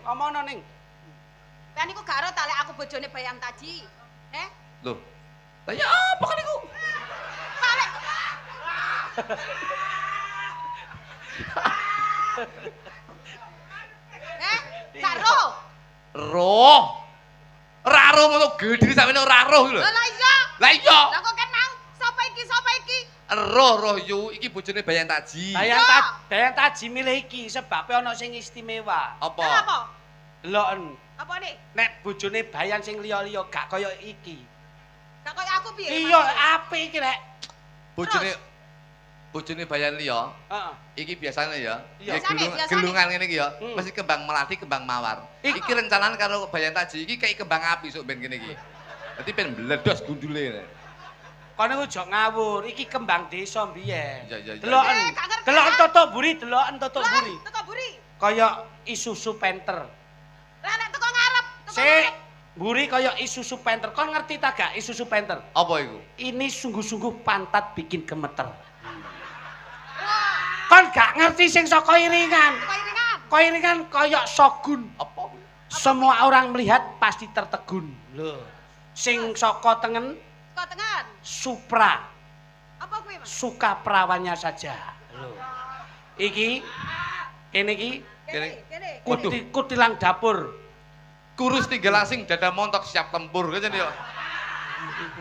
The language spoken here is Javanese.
omongno ning. Kan niku gak ero ta lek aku bojone Bayang Taji. Loh. Lah ya apa kan niku? Balik. Gak ero. Roh. Ora roh ngono gedhe sampeyan ora roh lho. Lah iya. Lah iya. Lah kok kan mau sapa iki? Sapa iki? Roh yu iki bojone Bayang Taji. Bayang Taji milih iki sebab ana sing istimewa. Apa? Kenapa? Deloken. Apa nih? Nek bojone Bayang sing liya-liya gak kaya iki. Gak kaya aku piye? Iya, apik iki rek. Bojone Bayang liya. Heeh. Iki biasanya ya. Iya. Biasane. Gelungan ngene iki ya. Hmm. Mesti kembang melati, kembang mawar. Iki rencanaan karo Bayang Taji iki kayak kembang api sok ben kene iki. Dadi ben meledos gundule. Kono ojo ngawur, iki kembang desa mbiyen. Iya. Deloken. gak ngerti, Deloken ya? Toto Buri, deloken Toto Lah, Buri. teko buri. Kaya Isuzu Panther. Lah nek teko ngarep. Sik, Buri kaya Isuzu Panther. Kon ngerti ta gak Isuzu Panther? Apa iku? Ini sungguh-sungguh pantat bikin gemeter. Kon gak ngerti sing saka iringan. Kok iringan? Iringan kaya Shogun. Apa? Semua orang melihat pasti tertegun. Lho. Sing saka tengen Kok tengen? Supra. Apa kuwi, Mas? Suka perawannya saja. Lho. Iki kene iki Kene. Waduh. kutilang dapur. Kurus tinggal asing dada montok siap tempur kan ya.